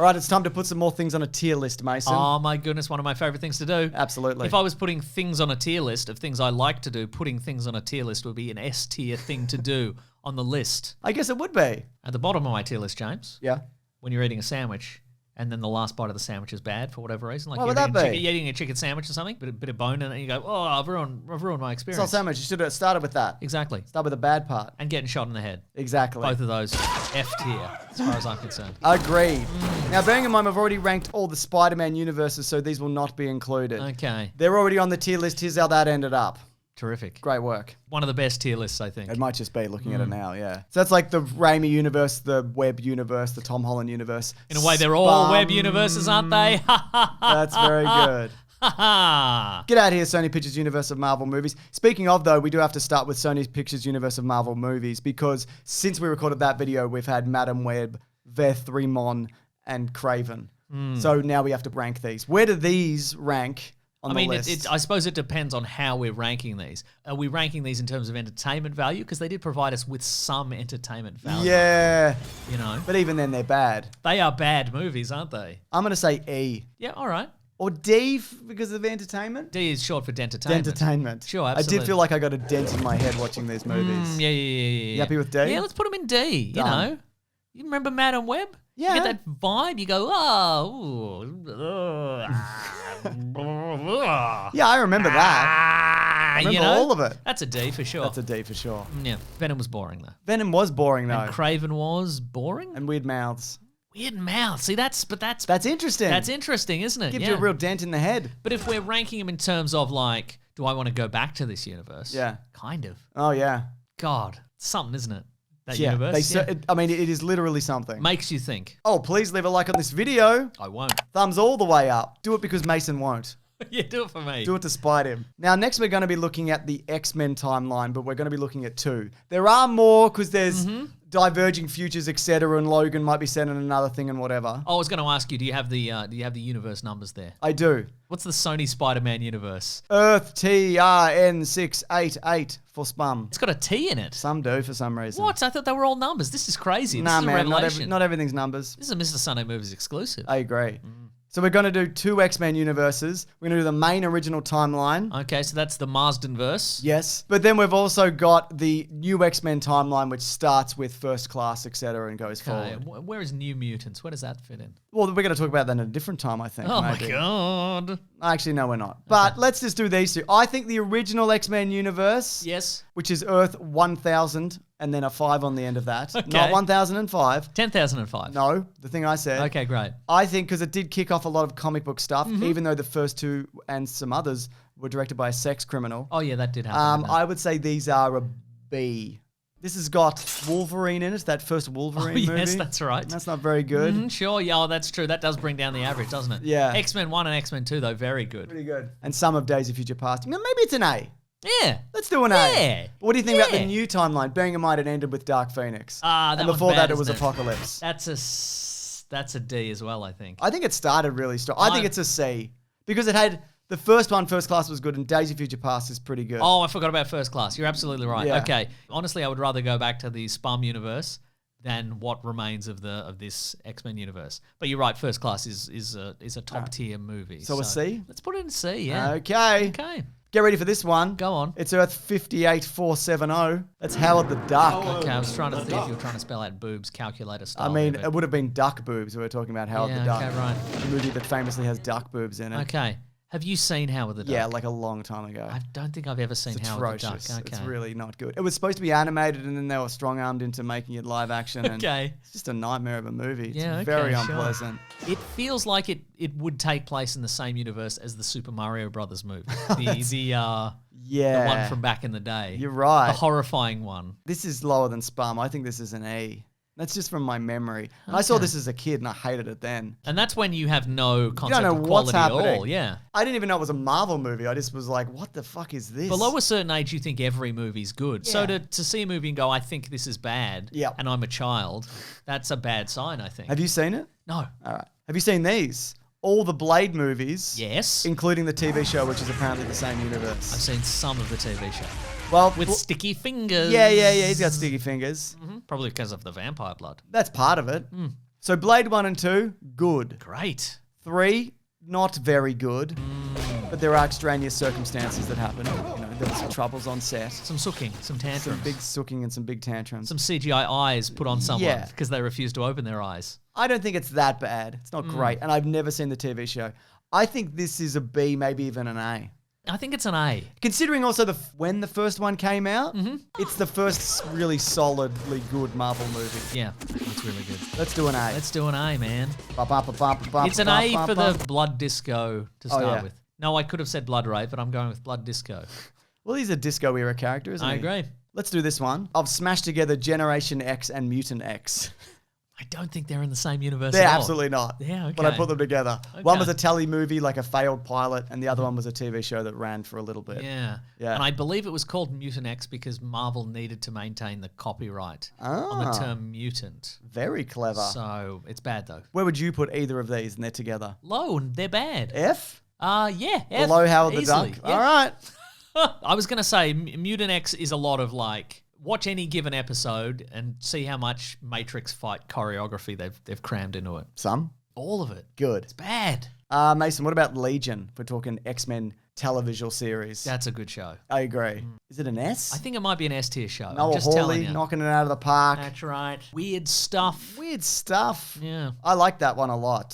All right, it's time to put some more things on a tier list, Mason. Oh my goodness, one of my favorite things to do. Absolutely. If I was putting things on a tier list of things I like to do, putting things on a tier list would be an S tier thing to do on the list. I guess it would be. At the bottom of my tier list, James, Yeah. when you're eating a sandwich and then the last bite of the sandwich is bad for whatever reason, like What you're would that eating, be? you're eating a chicken sandwich or something, bit of bone in it, and you go, oh, I've ruined my It's experience. not sandwich. You should have started with that. Exactly. Start with the bad part. And getting shot in the head. Exactly. Both of those F tier, as far as I'm concerned. Agreed. Now, bearing in mind, I've already ranked all the Spider-Man universes, so these will not be included. Okay. They're already on the tier list. Here's how that ended up. Terrific. Great work. One of the best tier lists, I think. It might just be looking at it now, yeah. So that's like the Raimi universe, the Webb universe, the Tom Holland universe. In a way, they're all web universes, aren't they? That's very good. Ha Get out here, Sony Pictures Universe of Marvel movies. Speaking of, though, we do have to start with Sony Pictures Universe of Marvel movies because since we recorded that video, we've had Madam Web, Veth, Rimon, and Craven. So now we have to rank these. Where do these rank on the list? I suppose it depends on how we're ranking these. Are we ranking these in terms of entertainment value? Because they did provide us with some entertainment value. Yeah. You know? But even then, they're bad. They are bad movies, aren't they? I'm going to say E. Yeah, all right. Or D because of entertainment? D is short for dentertainment. Entertainment. Sure, I absolutely. did feel like I got a dent in my head watching these movies. Yeah. You happy with D? Yeah, let's put them in D, you Done. know? You remember Madam Web? Yeah. You get that vibe, you go, Yeah, I remember that. I remember you know? all of it. That's a D for sure. That's a D for sure. Yeah, Venom was boring though. Venom was boring though. And Craven was boring? And weird mouths. Weird mouth. See, that's interesting. That's interesting, isn't it? Gives Yeah. you a real dent in the head. But if we're ranking them in terms of like, do I want to go back to this universe? Yeah. Kind of. Oh yeah. God, it's something, isn't it? That Yeah. universe. I mean, it is literally something. Makes you think. Oh, please leave a like on this video. I won't. Thumbs all the way up. Do it because Mason won't. Yeah, do it for me. Do it to spite him. Now, next we're going to be looking at the X-Men timeline, but we're going to be looking at 2. There are more because there's diverging futures, etc., and Logan might be set in another thing and whatever. I was going to ask you, do you have the universe numbers there? I do. What's the Sony Spider-Man universe? Earth TRN688 for spum. It's got a T in it. Some do for some reason. What? I thought they were all numbers. This is crazy. Nah, this is a man, revelation. not everything's numbers. This is a Mr. Sunday Movies exclusive. I agree. So we're going to do 2 X-Men universes. We're going to do the main original timeline. Okay, so that's the Marsden verse. Yes. But then we've also got the new X-Men timeline, which starts with First Class, etc., and goes Okay, forward. where is New Mutants? Where does that fit in? Well, we're going to talk about that at a different time, I think. Oh maybe. my god. Actually, no, we're not. But let's just do these 2. I think the original X-Men universe, Yes. which is Earth 1000, and then a 5 on the end of that. Okay. Not 1005. 10,005. No, the thing I said. Okay, great. I think because it did kick off a lot of comic book stuff, even though the first 2 and some others were directed by a sex criminal. Oh yeah, that did happen. didn't it? I would say these are a B. This has got Wolverine in it, that first Wolverine movie. Yes, that's right. That's not very good. Sure, yeah, oh, that's true. That does bring down the average, doesn't it? Yeah. X-Men 1 and X-Men 2, though, very good. Pretty good. And some of Days of Future Past. Maybe it's an A. Yeah. Let's do an Yeah. A. What do you think about the Yeah. new timeline? Bearing in mind it ended with Dark Phoenix. That and one's before bad, that it was isn't it? Apocalypse. That's a D as well, I think. I think it started really strong. I think it's a C. Because it had the first one, First Class was good, and Days of Future Past is pretty good. Oh, I forgot about First Class. You're absolutely right. Yeah. Okay. Honestly, I would rather go back to the Spum universe than what remains of this X-Men universe. But you're right, First Class is a top tier movie. So a C? Let's put it in C, yeah. Okay. Okay. Get ready for this one. Go on. It's Earth 58470. That's Howard the Duck. Okay, I was trying to think if you were trying to spell out boobs calculator style. I mean, there, it would have been duck boobs. We were talking about Howard the Duck. okay, right. A movie that famously has duck boobs in it. Okay. Have you seen Howard the Duck? Yeah, like a long time ago. I don't think I've ever seen It's Howard the Duck. atrocious. Okay. It's really not good. It was supposed to be animated, and then they were strong-armed into making it live action. And Okay. It's just a nightmare of a movie. It's Yeah, okay, very sure. unpleasant. It feels like it would take place in the same universe as the Super Mario Brothers movie. The Yeah. one from back in the day. You're right. The horrifying one. This is lower than Spum. I think this is an A. That's just from my memory. And I saw this as a kid, and I hated it then. And that's when you have no concept know of what's quality at all. happening. Yeah. I didn't even know it was a Marvel movie. I just was like, what the fuck is this? Below a certain age, you think every movie's good. So Yeah. to see a movie and go, I think this is bad, Yep. and I'm a child, that's a bad sign, I think. Have you seen it? No. All right. Have you seen these? All the Blade movies. Yes. Including the TV show, which is apparently the same I've universe. seen some of the TV show. Well, With sticky fingers. yeah, he's got sticky fingers. Probably because of the vampire blood. That's part of it. So Blade 1 and 2, good. Great. 3, not very good. But there are extraneous circumstances that happen. There were some troubles on set. Some sooking, some tantrums. Some big sooking and some big tantrums. Some CGI eyes put on someone Yeah. because they refuse to open their eyes. I don't think it's that bad. It's not great. And I've never seen the TV show. I think this is a B, maybe even an A. I think it's an A. Considering also when the first one came out, it's the first really solidly good Marvel movie. Yeah, it's really good. Let's do an A. Let's do an A, man. It's It's an A for the blood disco to start yeah. with. No, I could have said blood rape, but I'm going with blood disco. Well, he's a disco era character, isn't he? I agree. Let's do this one. I've smashed together Generation X and Mutant X. I don't think they're in the same universe They're at all. absolutely not. Yeah, okay. But I put them together. One Okay. was a telly movie, like a failed pilot, and the other one was a TV show that ran for a little bit. Yeah. Yeah. And I believe it was called Mutant X because Marvel needed to maintain the copyright on the Ah. term mutant. Very clever. So it's bad though. Where would you put either of these and they're together? Low, and they're bad. F? Yeah. F, Below Howard the easily, Duck? yeah. All right. I was going to say Mutant X is a lot of like, watch any given episode and see how much Matrix fight choreography they've crammed into it. Some? All of it. Good. It's bad. Mason, what about Legion? If we're talking X-Men television series. That's a good show. I agree. Is it an S? I think it might be an S tier show. Noah I'm just telling Hawley you. knocking it out of the park. That's right. Weird stuff. Weird stuff. Yeah. I like that one a lot.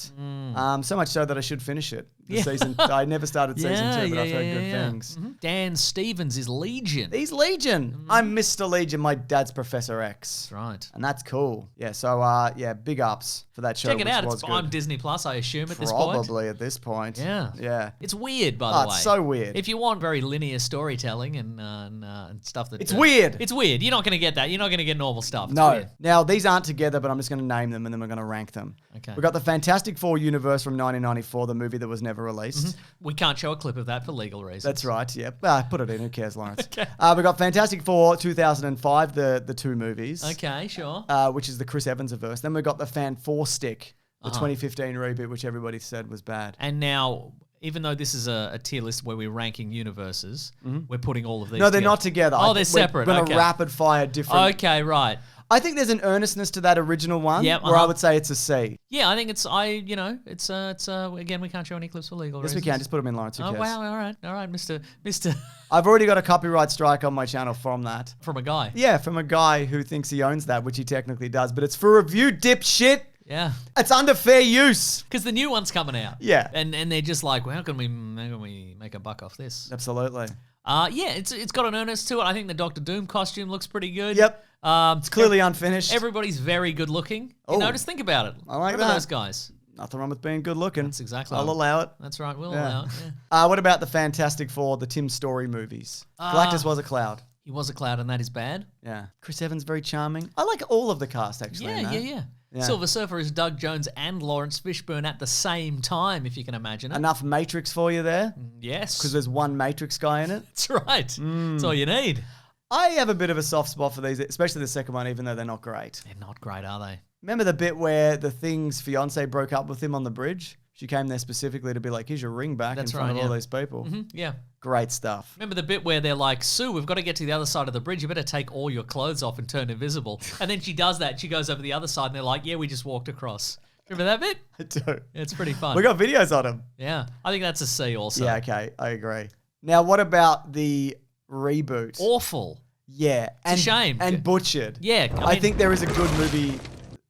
So much so that I should finish it. The season. I never started season 2, but I've heard good things. Dan Stevens is Legion. He's Legion. I'm Mr. Legion. My dad's Professor X. That's right. And that's cool. Yeah, so big ups for that show. Check it which out. was It's good. on Disney Plus, I assume, at this point. Probably at this point. Yeah. Yeah. It's weird, by the way. It's so weird. If you want very linear storytelling and stuff that... It's weird. It's weird. You're not going to get that. You're not going to get normal stuff. It's No. weird. Now, these aren't together, but I'm just going to name them and then we're going to rank them. Okay. We've got the Fantastic Four universe from 1994, the movie that was never released. We can't show a clip of that for legal reasons. That's right, yeah. Put it in. Who cares, Lawrence? Okay. We've got Fantastic Four 2005, the two movies. Okay, sure. Which is the Chris Evans verse. Then we've got the Fan Four Stick, the 2015 reboot, which everybody said was bad. And now, even though this is a tier list where we're ranking universes, we're putting all of these No, they're together. not together. Oh, they're separate. We're going Okay. to rapid fire different. Okay, right. I think there's an earnestness to that original one Yep, where I would say it's a C. Yeah, I think it's again, we can't show any clips for legal Yes, reasons. we can. Just put them in, Lawrence. Who Oh cares? wow! All right, Mister I've already got a copyright strike on my channel from that. from a guy. Yeah, from a guy who thinks he owns that, which he technically does, but it's for review, dipshit. Yeah, It's under fair use. because the new one's coming out. Yeah. and they're just like, well, how can we make a buck off this? Absolutely. Yeah, it's got an earnest to it. I think the Doctor Doom costume looks pretty good. Yep. It's Clearly unfinished. everybody's very good looking. Oh. You know, just think about it. I like Remember that. those guys. Nothing wrong with being good looking. That's exactly I'll right. allow it. That's right. We'll Yeah. allow it. Yeah. What about the Fantastic Four, the Tim Story movies? Galactus was a cloud. He was a cloud, and that is bad. Yeah. Chris Evans, very charming. I like all of the cast, actually. in Yeah, that. yeah. Silver Surfer is Doug Jones and Lawrence Fishburne at the same time, if you can imagine it. Enough Matrix for you there? Yes. Because there's one Matrix guy in it. That's right. That's all you need. I have a bit of a soft spot for these, especially the second one, even though they're not great. They're not great, are they? Remember the bit where the Thing's fiance broke up with him on the bridge? She came there specifically to be like, here's your ring back That's in front right, of all yeah. these people. Yeah. Great stuff. Remember the bit where they're like, Sue, we've got to get to the other side of the bridge. You better take all your clothes off and turn invisible. And then she does that. She goes over the other side and they're like, yeah, we just walked across. Remember that bit? I do. It's pretty fun. We got videos on him. Yeah. I think that's a C also. Yeah, okay. I agree. Now, what about the reboot? Awful. Yeah. a shame. And butchered. Yeah. I think there is a good movie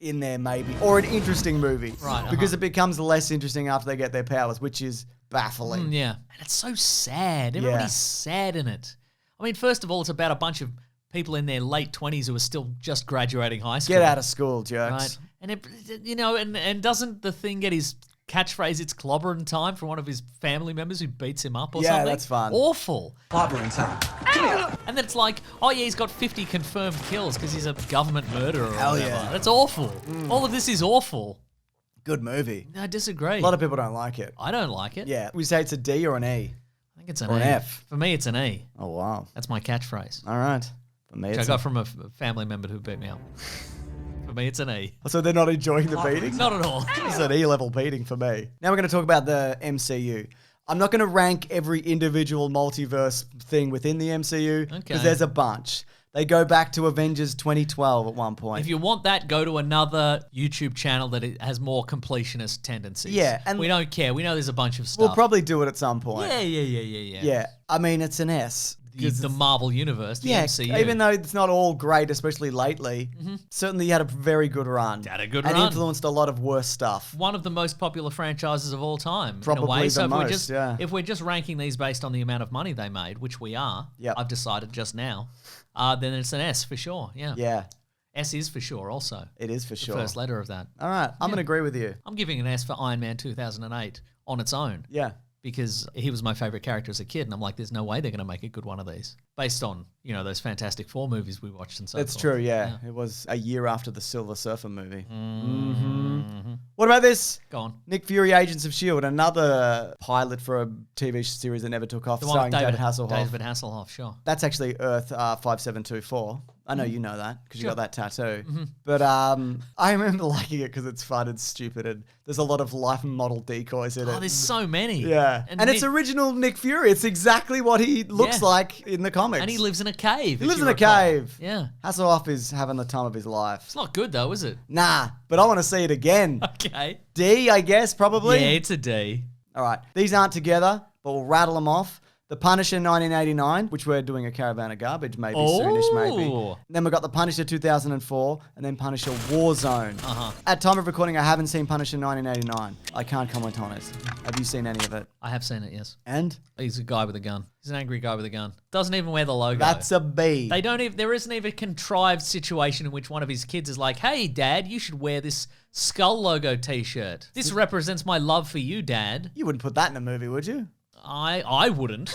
in there, maybe. Or an interesting movie. Right, Because it becomes less interesting after they get their powers, which is baffling. Yeah. And it's so sad. Everybody's sad in it. I mean, first of all, it's about a bunch of people in their late 20s who are still just graduating high school. Get out of school, jerks. Right. And, and doesn't the Thing get his catchphrase, it's clobbering time, from one of his family members who beats him up or Yeah, something? that's fun. Awful. Clobbering time. And then it's like, oh yeah, he's got 50 confirmed kills because he's a government murderer or Hell whatever. yeah. That's awful. All of this is awful. Good movie. I disagree. A lot of people don't like it. I don't like it. Yeah. We say it's a D or an E. I think it's an Or E. an F. For me, it's an E. Oh, wow. That's my catchphrase. All right. For me, Which I it's got from a family member who beat me up. For me, it's an E. So they're not enjoying the beating? Not at all. It's an E-level beating for me. Now we're going to talk about the MCU. I'm not going to rank every individual multiverse thing within the MCU because Okay. there's a bunch. They go back to Avengers 2012 at one point. If you want that, go to another YouTube channel that has more completionist tendencies. Yeah, and we don't care. We know there's a bunch of stuff. We'll probably do it at some point. Yeah. Yeah, I mean, it's an S. The Marvel Universe, the Yeah, MCU. even though it's not all great, especially lately, certainly you had a very good run. Had a good and run. influenced a lot of worse stuff. One of the most popular franchises of all time. Probably in a way. the So most, yeah. if we're just ranking these based on the amount of money they made, which we are, Yep. I've decided just now, then it's an S for sure. Yeah. Yeah, S is for sure also. it is for sure. First letter of that. All right, I'm going to agree with you. I'm giving an S for Iron Man 2008 on its own. Yeah. Because he was my favorite character as a kid, and I'm like, there's no way they're going to make a good one of these based on those Fantastic Four movies we watched and so That's forth. true, yeah. It was a year after the Silver Surfer movie. What about this? Go on. Nick Fury, Agents of S.H.I.E.L.D., another pilot for a TV series that never took off, The one with starring David Hasselhoff. David Hasselhoff, sure. That's actually Earth 5724. I know you know that because you Sure. got that tattoo. But I remember liking it because it's fun and stupid, and there's a lot of life model decoys in Oh, it. there's so many. Yeah, and it's Nick- original Nick Fury. It's exactly what he looks Yeah. like in the comics. And he lives in a cave. He if lives you in a recall. cave. Yeah. Hasselhoff is having the time of his life. It's not good though, is it? Nah, but I want to see it again. Okay. D, I guess, probably. Yeah, it's a D. All right. These aren't together, but we'll rattle them off. The Punisher 1989, which we're doing a Caravan of Garbage maybe soonish, maybe. Oh. Then we've got the Punisher 2004, and then Punisher Warzone. Uh-huh. At time of recording, I haven't seen Punisher 1989. I can't comment on it. Have you seen any of it? I have seen it, yes. And? He's a guy with a gun. He's an angry guy with a gun. Doesn't even wear the logo. That's a B. They don't even. There isn't even a contrived situation in which one of his kids is like, "Hey, Dad, you should wear this Skull logo T-shirt. This represents my love for you, Dad." You wouldn't put that in a movie, would you? I wouldn't.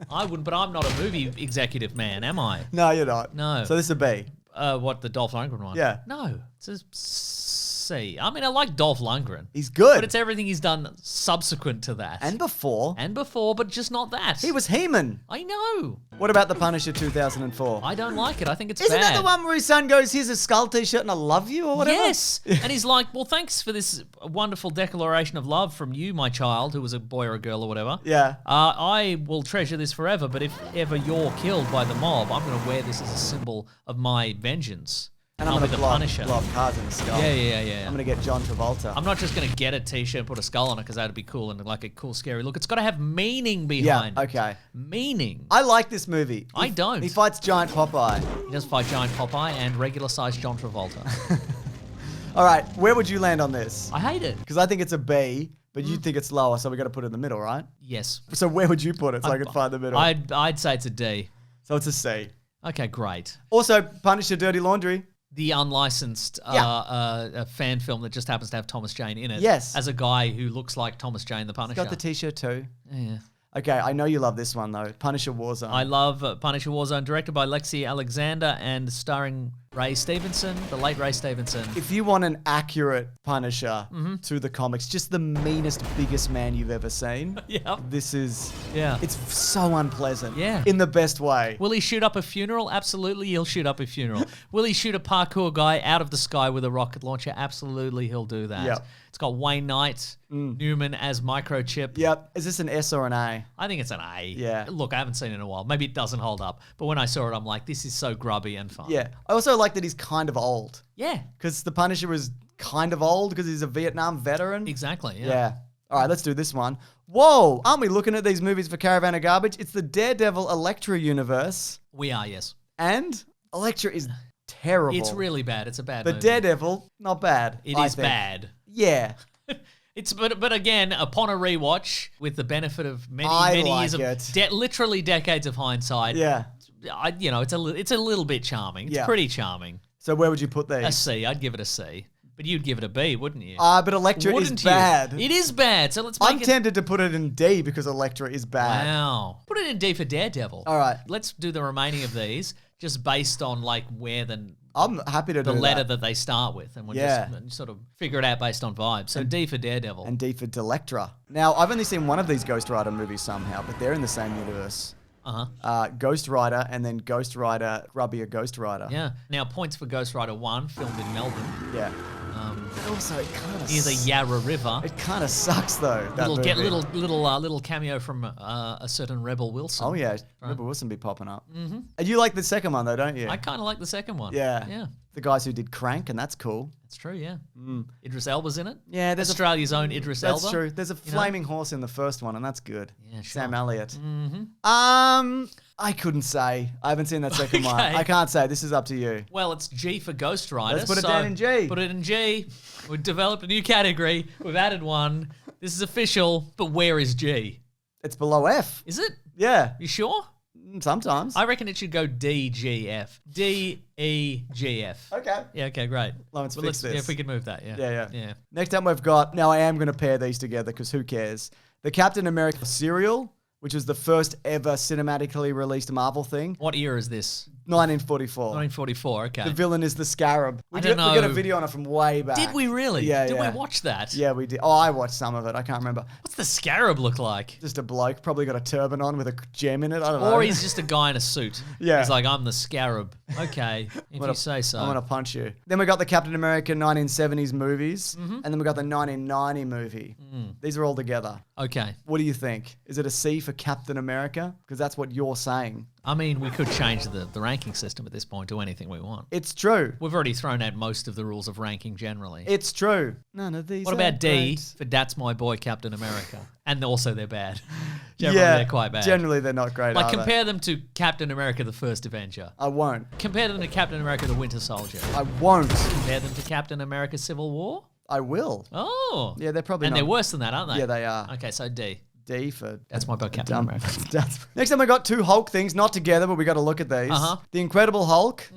I wouldn't, but I'm not a movie executive man, am I? No, you're not. No. So this is a B. What, the Dolph Lundgren one? Yeah. No, it's a C. I mean, I like Dolph Lundgren, He's good. but it's everything he's done subsequent to that and before, and before, but just not that. he was He-Man. I know. What about the Punisher 2004? I don't like it. I think it's Isn't bad. that the one where his son goes, "Here's a Skull T-shirt and I love you," or whatever? Yes. And he's like, well, thanks for this wonderful declaration of love from you, my child, who was a boy or a girl or whatever. Yeah. I will treasure this forever, but if ever you're killed by the mob, I'm going to wear this as a symbol of my vengeance. And I'll I'm be going to the Punisher. blow up cars in the skull. Yeah. I'm going to get John Travolta. I'm not just going to get a T-shirt and put a skull on it because that'd be cool and like a cool, scary look. It's got to have meaning yeah, behind it. okay. Meaning. I like this movie. I don't. He fights Giant Popeye. He does fight Giant Popeye and regular-sized John Travolta. All right, where would you land on this? I hate it. Because I think it's a B, but you think it's lower, so we got to put it in the middle, right? Yes. So where would you put it so I could find the middle? I'd say it's a D. So it's a C. Okay, great. Also, Punisher Dirty Laundry. The unlicensed fan film that just happens to have Thomas Jane in it. Yes. As a guy who looks like Thomas Jane, the It's Punisher. got the T-shirt too. Yeah. Okay, I know you love this one though. Punisher Warzone. I love Punisher Warzone, directed by Lexi Alexander and starring Ray Stevenson, the late Ray Stevenson. If you want an accurate Punisher to the comics, just the meanest, biggest man you've ever seen, Yeah. this is... Yeah. It's so unpleasant. Yeah. In the best way. Will he shoot up a funeral? Absolutely, he'll shoot up a funeral. Will he shoot a parkour guy out of the sky with a rocket launcher? Absolutely, he'll do that. Yep. It's got Wayne Knight, Newman as Microchip. Yep. Is this an S or an A? I think it's an A. Yeah. Look, I haven't seen it in a while. Maybe it doesn't hold up. But when I saw it, I'm like, this is so grubby and fun. Yeah. I also like that he's kind of old. Yeah, Because the Punisher was kind of old because he's a Vietnam veteran. exactly. Yeah. All right, let's do this one. Whoa, aren't we looking at these movies for Caravan of Garbage? It's the Daredevil Elektra universe, We are, yes. and Elektra is terrible. It's really bad. It's a bad But movie. Daredevil, not bad. It I is think. bad. Yeah. But again, upon a rewatch, with the benefit of many I years like of it. literally decades of hindsight, Yeah. it's a little bit charming. It's Yeah. pretty charming. So where would you put A these? C. I'd give it a C. But you'd give it a B, wouldn't you? But Elektra Wouldn't is you? bad. It is bad. So let's make I'm it. tempted to put it in D because Elektra is bad. Wow. Put it in D for Daredevil. All right. Let's do the remaining of these just based on like where I'm happy to the do letter that. that they start with, and we'll Yeah. just sort of figure it out based on vibes. So D for Daredevil. And D for Delectra. Now, I've only seen one of these Ghost Rider movies somehow, but they're in the same universe. Ghost Rider and then Ghost Rider, Grubbier Ghost Rider. Yeah. Now, points for Ghost Rider 1, filmed in Melbourne. Yeah. But also, it kind of Near the Yarra River. It kind of sucks though. That movie. Little cameo from a certain Rebel Wilson. Oh yeah, Rebel Wilson be popping up. Mm-hmm. And you like the second one though, don't you? I kind of like the second one. Yeah. Yeah. The guys who did Crank, and that's cool. That's true, yeah. Idris Elba's in it. Yeah, there's Australia's own Idris Elba. That's true. There's a flaming horse in the first one, and that's good. Yeah, sure. Sam Elliott. I couldn't say. I haven't seen that second one. Okay. I can't say. This is up to you. Well, it's G for Ghost Rider. Let's put it down in G. Put it in G. We've developed a new category. We've added one. This is official, but where is G? It's below F. Is it? Yeah. You sure? Sometimes. I reckon it should go D, G, F. D, E, G, F. Okay. Yeah, okay, great. Let's fix this. Yeah, if we could move that, yeah. Yeah. Next up, we've got. Now, I am going to pair these together because who cares? The Captain America serial, which was the first ever cinematically released Marvel thing. What year is this? 1944. 1944, okay. The villain is the Scarab. We don't got a know. video on it from way back. Did we really? Yeah, Did yeah. we watch that? Yeah, we did. Oh, I watched some of it. I can't remember. What's the Scarab look like? Just a bloke, probably got a turban on with a gem in it. I don't know. Or he's just a guy in a suit. Yeah. He's like, I'm the Scarab. Okay, if you say so. I'm going to punch you. Then we got the Captain America 1970s movies. And then we got the 1990 movie. These are all together. Okay. What do you think? Is it a C for Captain America? Because that's what you're saying. I mean, we could change the ranking system at this point to anything we want. It's true. We've already thrown out most of the rules of ranking generally. It's true. None of these What are about D great. for That's My Boy Captain America? And also they're bad. Generally, they're quite bad. Generally, they're not great. Like, are they? compare them to Captain America the First Avenger. I won't. Compare them to Captain America the Winter Soldier. I won't. Compare them to Captain America Civil War. I will. Oh. Yeah, they're probably And not. they're worse than that, aren't they? Yeah, they are. Okay, so D. D for That's my boy Captain dumb. America. Next time we got two Hulk things, not together, but we got to look at these. Uh-huh. The Incredible Hulk,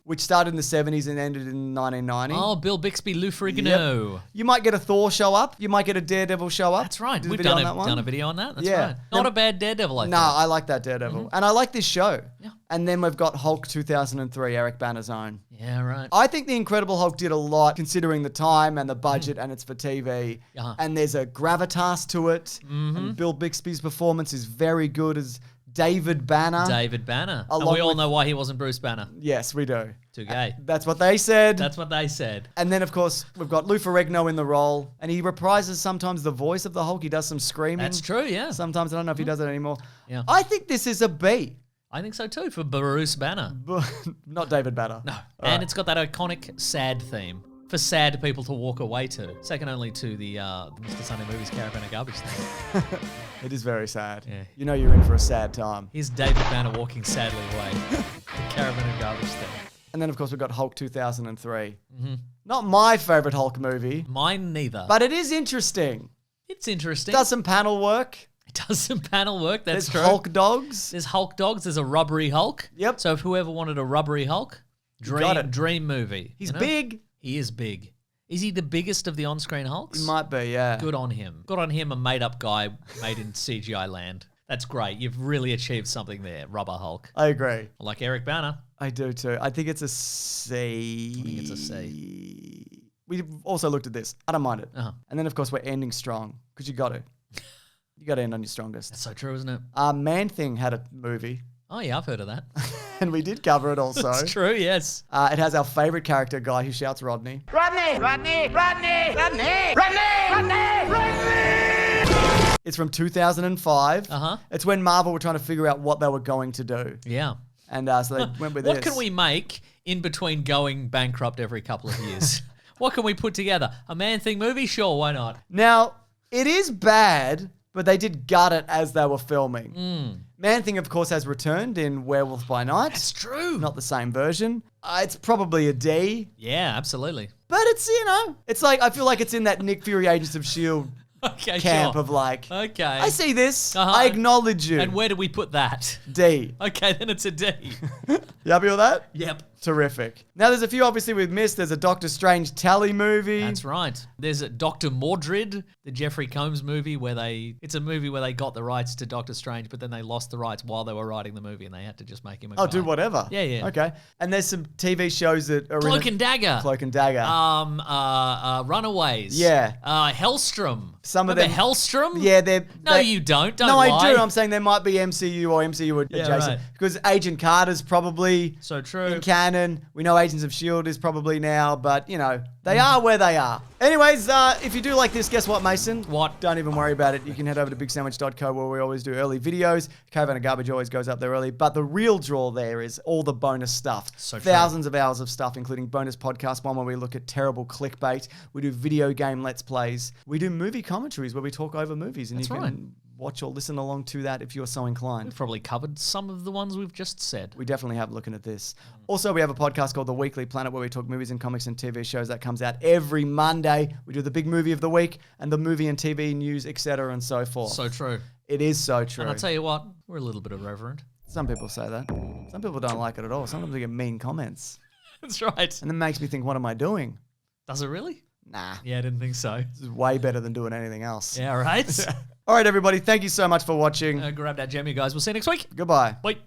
which started in the 70s and ended in 1990. Oh, Bill Bixby, Lou Ferrigno. Yep. You might get a Thor show up. You might get a Daredevil show up. That's right. Did a We've video done on that one? done a video on that. That's Yeah. right. Not a bad Daredevil, I No, think. I like that Daredevil. And I like this show. Yeah. And then we've got Hulk 2003, Eric Banner's own. Yeah, right. I think The Incredible Hulk did a lot considering the time and the budget and it's for TV. Uh-huh. And there's a gravitas to it. And Bill Bixby's performance is very good as David Banner. David Banner. And Along we all with- know why he wasn't Bruce Banner. Yes, we do. Too gay. That's what they said. That's what they said. And then, of course, we've got Lou Ferrigno in the role. And he reprises sometimes the voice of the Hulk. He does some screaming. That's true, yeah. Sometimes. I don't know if he does it anymore. Yeah. I think this is a B. I think so too for Bruce Banner. Not David Banner. No. All And right. it's got that iconic sad theme for sad people to walk away to. Second only to the Mr. Sunday Movies Caravan of Garbage theme. It is very sad. Yeah. You know you're in for a sad time. Here's David Banner walking sadly away. The Caravan of Garbage theme. And then, of course, we've got Hulk 2003. Not my favorite Hulk movie, Mine neither. but it is interesting. It's interesting. Does some panel work. It does some panel work. That's There's true. Hulk dogs. There's Hulk dogs. There's a rubbery Hulk. Yep. So if whoever wanted a rubbery Hulk, got it. dream movie. He's you know? big. He is big. Is he the biggest of the on-screen Hulks? He might be, yeah. Good on him. Good on him, a made-up guy made in CGI land. That's great. You've really achieved something there, Rubber Hulk. I agree. Like Eric Banner. I do too. I think it's a C. I think it's a C. We've also looked at this. I don't mind it. Uh-huh. And then, of course, we're ending strong because you got to. You got to end on your strongest. That's so true, isn't it? Man Thing had a movie, Oh, yeah, I've heard of that. and we did cover it also. That's true, yes. It has our favorite character guy who shouts Rodney. Rodney! Rodney! Rodney! Rodney! Rodney! Rodney! Rodney! It's from 2005. Uh-huh. It's when Marvel were trying to figure out what they were going to do. Yeah. And so they went with What this. can we make in between going bankrupt every couple of years? What can we put together? A Man Thing movie? Sure, why not? Now, it is bad, but they did gut it as they were filming. Man Thing, of course, has returned in Werewolf by Night. That's true. Not the same version. It's probably a D, Yeah, absolutely. but it's, it's like, I feel like it's in that Nick Fury Agents of S.H.I.E.L.D. Okay, camp sure. of like, Okay. I see this. Uh-huh. I acknowledge you. And where do we put that? D. Okay, then it's a D. You happy with that? Yep. Terrific. Now, there's a few obviously we've missed. There's a Doctor Strange Tally movie. That's right. There's a Dr. Mordred, the Jeffrey Combs movie it's a movie where they got the rights to Doctor Strange, but then they lost the rights while they were writing the movie and they had to just make him a Oh, guy. do whatever. Yeah, yeah. Okay. And there's some TV shows that are Cloak in and Dagger. Cloak and Dagger. Runaways. Yeah. Hellstrom. Some of Remember them- Hellstrom? Yeah, they're... No, you don't. Don't No, lie. I do. I'm saying they might be MCU or MCU adjacent. right. because Agent Carter's probably So true. in canon. We know Agents of S.H.I.E.L.D. is probably now, but, you know, they are where they are. Anyways, if you do like this, guess what, Mason? What? Don't even worry about it. You can head over to bigsandwich.co where we always do early videos. Caravan of Garbage always goes up there early. But the real draw there is all the bonus stuff. So true. Thousands of hours of stuff, including bonus podcasts, one where we look at terrible clickbait. We do video game Let's Plays. We do movie commentaries where we talk over movies. And That's you right. can watch or listen along to that if you're so inclined. We've probably covered some of the ones we've just said. We definitely have looking at this. Also, we have a podcast called The Weekly Planet where we talk movies and comics and TV shows that comes out every Monday. We do the big movie of the week and the movie and TV news, etc. and so forth. So true. It is so true. And I'll tell you what, we're a little bit irreverent. Some people say that. Some people don't like it at all. Sometimes they get mean comments. That's right. And it makes me think, what am I doing? Does it really? Nah, Yeah, I didn't think so. this is way better than doing anything else. Yeah, right. All right, everybody. Thank you so much for watching. Grab that gem, you guys. We'll see you next week. Goodbye. Bye.